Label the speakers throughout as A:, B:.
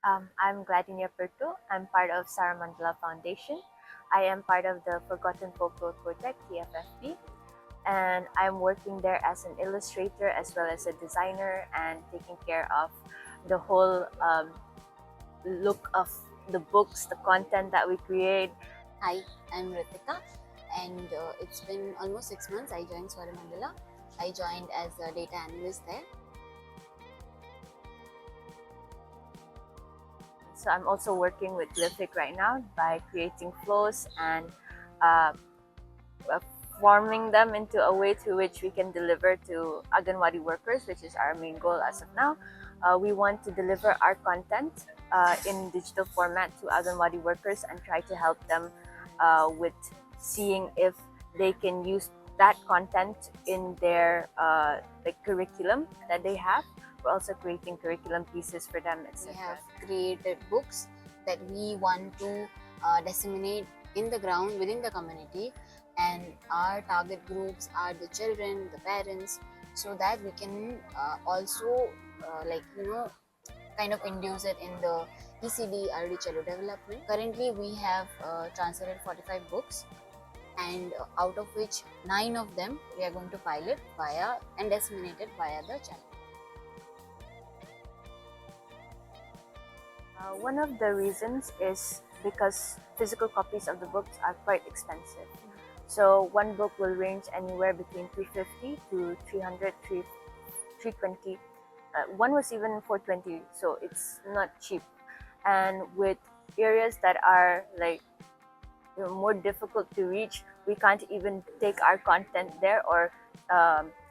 A: I'm Gladinia and Ritika. I'm part of Sauramandala Foundation. I am part of the Forgotten Folklore Project, TFFP, and I'm working there as an illustrator as well as a designer and taking care of the whole look of the books, the content that we create.
B: Hi, I'm Ritika, and it's been almost 6 months I joined Sauramandala. I joined as a data analyst there.
A: So I'm also working with Glific right now by creating flows and uh, forming them into a way through which we can deliver to Anganwadi workers, which is our main goal as of now. We want to deliver our content in digital format to Anganwadi workers and try to help them with seeing if they can use that content in their curriculum that they have. We're also creating curriculum pieces for them, etc.
B: We have created books that we want to disseminate in the ground within the community, and our target groups are the children, the parents, so that we can also kind of induce it in the ECD, early childhood development. Currently we have translated 45 books, and out of which 9 of them we are going to pilot via and disseminate it via the channel.
A: One of the reasons is because physical copies of the books are quite expensive. So one book will range anywhere between 250 to 300, 320. One was even 420, so it's not cheap. And with areas that are more difficult to reach, we can't even take our content there, or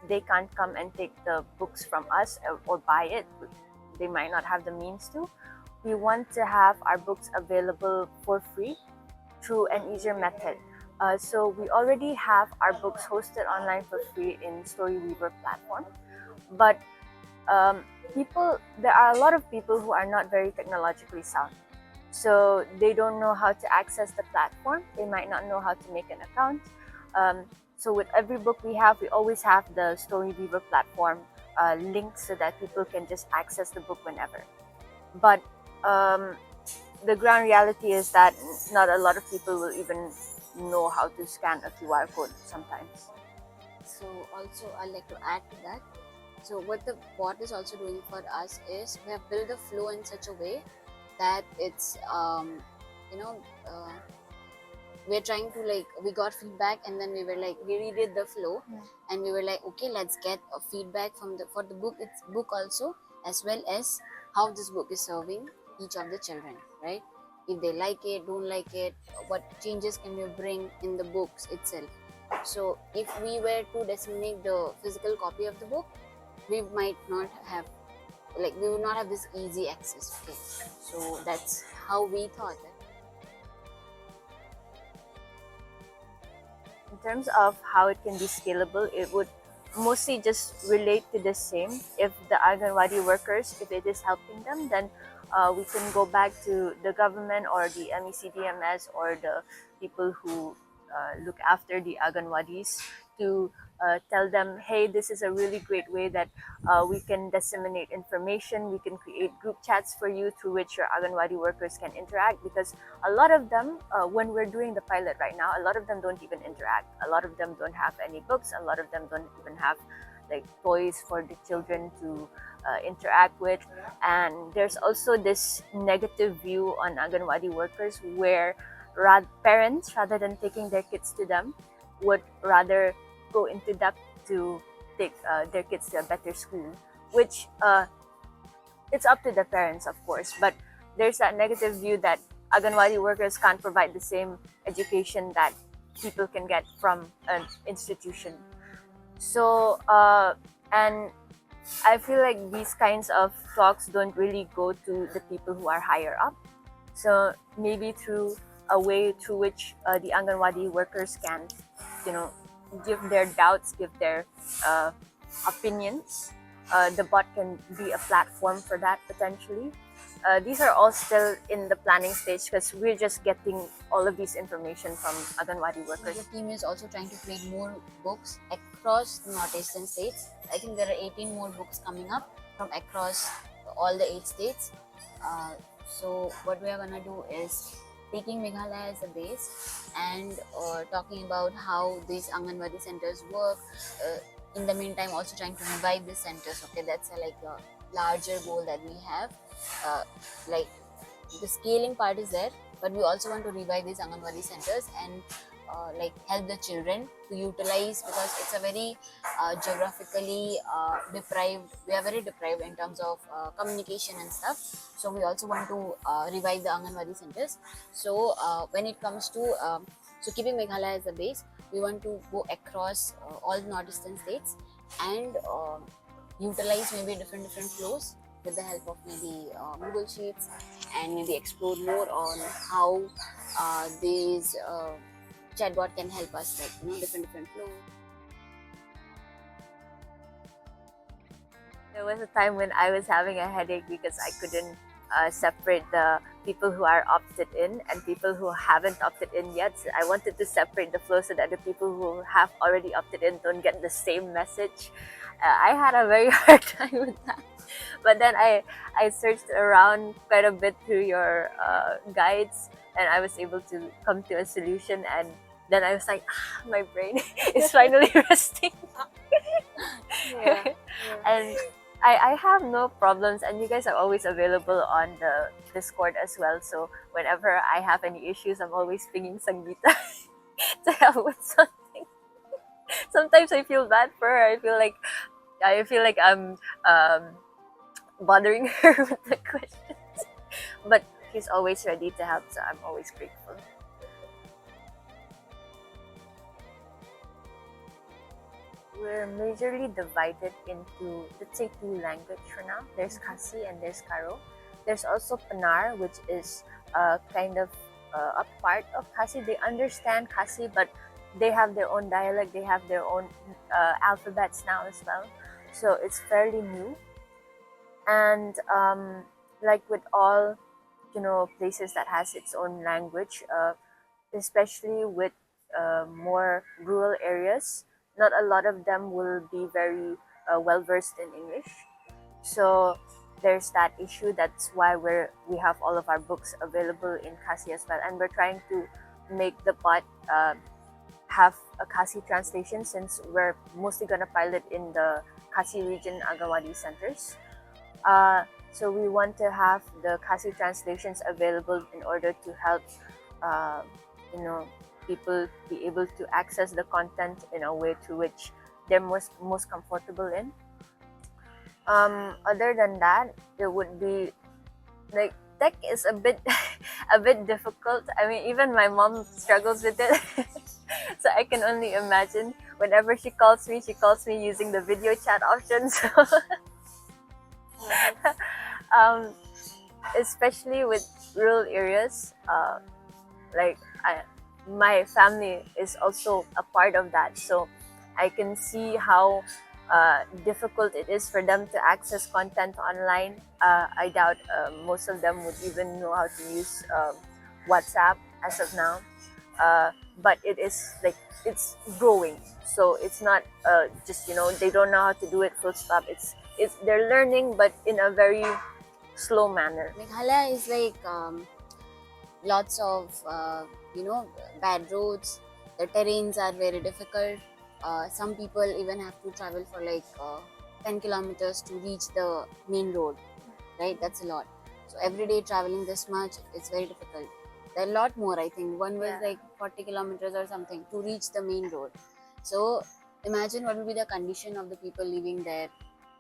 A: they can't come and take the books from us or buy it. They might not have the means to. We want to have our books available for free through an easier method. So we already have our books hosted online for free in Storyweaver platform, but there are a lot of people who are not very technologically sound. So they don't know how to access the platform. They might not know how to make an account. So with every book we always have the Storyweaver platform linked so that people can just access the book whenever. But the ground reality is that not a lot of people will even know how to scan a QR code sometimes.
B: So also I'd like to add to that. So what the bot is also doing for us is we have built the flow in such a way that it's we're trying to we got feedback, and then we redid the flow, and we were like, okay, let's get a feedback for the book also, as well as how this book is serving each of the children, right? If they like it, don't like it, what changes can we bring in the books itself. So if we were to disseminate the physical copy of the book, we might not have we would not have this easy access. Okay, so that's how we thought it.
A: In terms of how it can be scalable, it would mostly just relate to the same. If the Anganwadi workers, if it is helping them, then we can go back to the government or the MECDMS or the people who look after the Anganwadis to tell them, hey, this is a really great way that we can disseminate information. We can create group chats for you through which your Anganwadi workers can interact, because a lot of them, when we're doing the pilot right now, a lot of them don't even interact. A lot of them don't have any books. A lot of them don't even have toys for the children to interact with. And there's also this negative view on Anganwadi workers where parents, rather than taking their kids to them, would rather go into debt to take their kids to a better school, which it's up to the parents, of course, but there's that negative view that Anganwadi workers can't provide the same education that people can get from an institution. So and I feel like these kinds of talks don't really go to the people who are higher up. So maybe through a way through which the Anganwadi workers can, give their doubts, give their opinions. The bot can be a platform for that potentially. These are all still in the planning stage because we're just getting all of these information from Anganwadi workers.
B: The team is also trying to create more books across the northeastern states. I think there are 18 more books coming up from across all the 8 states. So what we are gonna do is taking Meghalaya as a base and talking about how these Anganwadi centers work. In the meantime, also trying to revive these centers. Okay, that's a larger goal that we have. Uh, like the scaling part is there, but we also want to revive these Anganwadi centers and help the children to utilize, because it's a very geographically deprived. We are very deprived in terms of communication and stuff. So we also want to revive the Anganwadi centers. So when it comes to so keeping Meghalaya as a base, we want to go across all the northeastern states and utilize maybe different flows with the help of maybe Google Sheets, and maybe explore more on how these chatbot can help us, like different flows.
A: There was a time when I was having a headache because I couldn't separate the people who are opted in and people who haven't opted in yet. So I wanted to separate the flow so that the people who have already opted in don't get the same message. I had a very hard time with that. But then I searched around quite a bit through your guides, and I was able to come to a solution. And then I was like, my brain is finally resting.
B: Yeah, yeah.
A: And I have no problems, and you guys are always available on the Discord as well. So whenever I have any issues, I'm always pinging Sangeeta to help with something. Sometimes I feel bad for her. I feel like I'm bothering her with the questions, but she's always ready to help. So I'm always grateful. We're majorly divided into, let's say, two language for now. There's Khasi and there's Karo. There's also Panar, which is kind of a part of Khasi. They understand Khasi, but they have their own dialect. They have their own alphabets now as well. So it's fairly new. And like with all, places that has its own language, especially with more rural areas, not a lot of them will be very well versed in English. So there's that issue. That's why we have all of our books available in Khasi as well, and we're trying to make the bot have a Khasi translation, since we're mostly gonna pilot in the Khasi region Anganwadi centers. So we want to have the Khasi translations available in order to help, you know, people be able to access the content in a way to which they're most comfortable in. Other than that, it would be like tech is a bit a bit difficult. I mean, even my mom struggles with it. So I can only imagine whenever she calls me using the video chat option. So especially with rural areas, like my family is also a part of that, so I can see how difficult it is for them to access content online. I doubt most of them would even know how to use WhatsApp as of now. But it is like it's growing, so it's not just they don't know how to do it full stop. It's they're learning, but in a very slow manner.
B: Meghalaya is like lots of bad roads. The terrains are very difficult. Some people even have to travel for 10 kilometers to reach the main road, right? That's a lot. So every day traveling this much, it's very difficult. There are a lot more. I think one was 40 kilometers or something to reach the main road. So imagine what will be the condition of the people living there.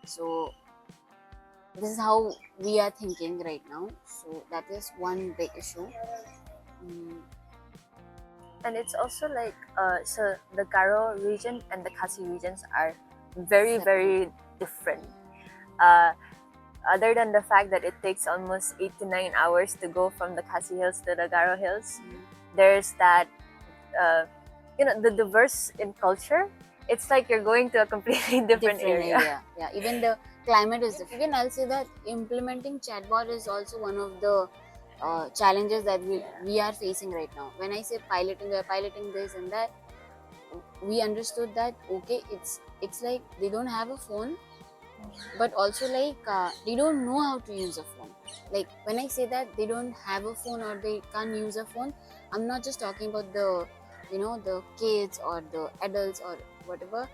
B: So this is how we are thinking right now. So that is one big issue.
A: And it's also like so the Garo region and the Khasi regions are very different. Other than the fact that it takes almost 8 to 9 hours to go from the Khasi Hills to the Garo Hills, there's that the diverse in culture. It's like you're going to a completely different area.
B: Yeah, even the climate is different. Even I'll say that implementing chatbot is also one of the challenges that we are facing right now. When I say piloting, we are piloting this and that. We understood that it's like they don't have a phone, but also they don't know how to use a phone. Like when I say that they don't have a phone or they can't use a phone, I'm not just talking about the, the kids or the adults or whatever.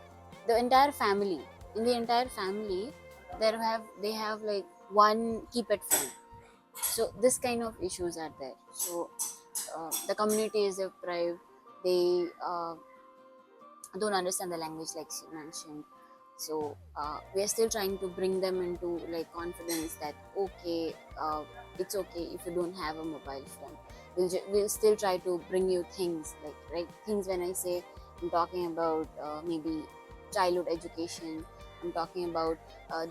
B: The entire family, in the entire family, they have like one keypad phone. So this kind of issues are there. So the community is deprived. They don't understand the language, like she mentioned. So we are still trying to bring them into like confidence that okay, it's okay if you don't have a mobile phone. We'll still try to bring you things like, right, things. When I say, I'm talking about maybe childhood education. I'm talking about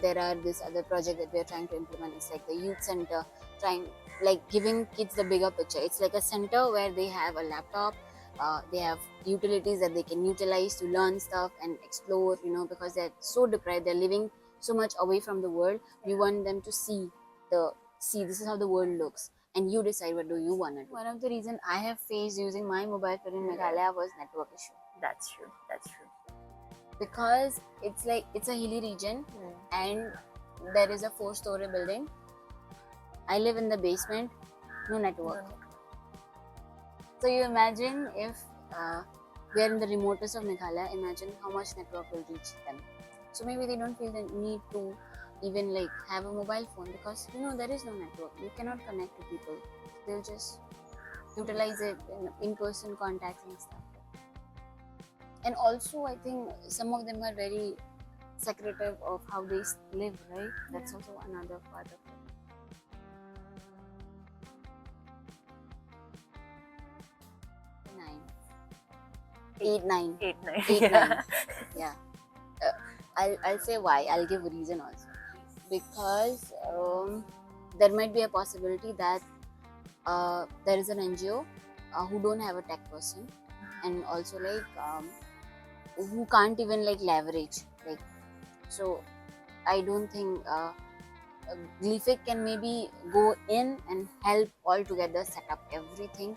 B: there are this other project that we are trying to implement. It's like the youth center, trying like giving kids the bigger picture. It's like a center where they have a laptop, they have utilities that they can utilize to learn stuff and explore, because they're so deprived, they're living so much away from the world. We want them to see this is how the world looks, and you decide what do you want to do. One of the reason I have faced using my mobile phone in Meghalaya was network issue,
A: That's true. That's true.
B: because it's a hilly region, and there is a 4-story building. I live in the basement, no network. So you imagine if we are in the remotest of Meghalaya, imagine how much network will reach them. So maybe they don't feel the need to even like have a mobile phone, because there is no network. You cannot connect to people. They'll just utilize it in person contacts and stuff. And also, I think some of them are very secretive of how they live, right? That's also another part of it. 8, 9.
A: 8, 9.
B: 8,
A: Yeah.
B: 9. Yeah. I'll say why. I'll give a reason also. Because there might be a possibility that there is an NGO who don't have a tech person, and also like who can't even like leverage. Like, so I don't think Glific can maybe go in and help all together set up everything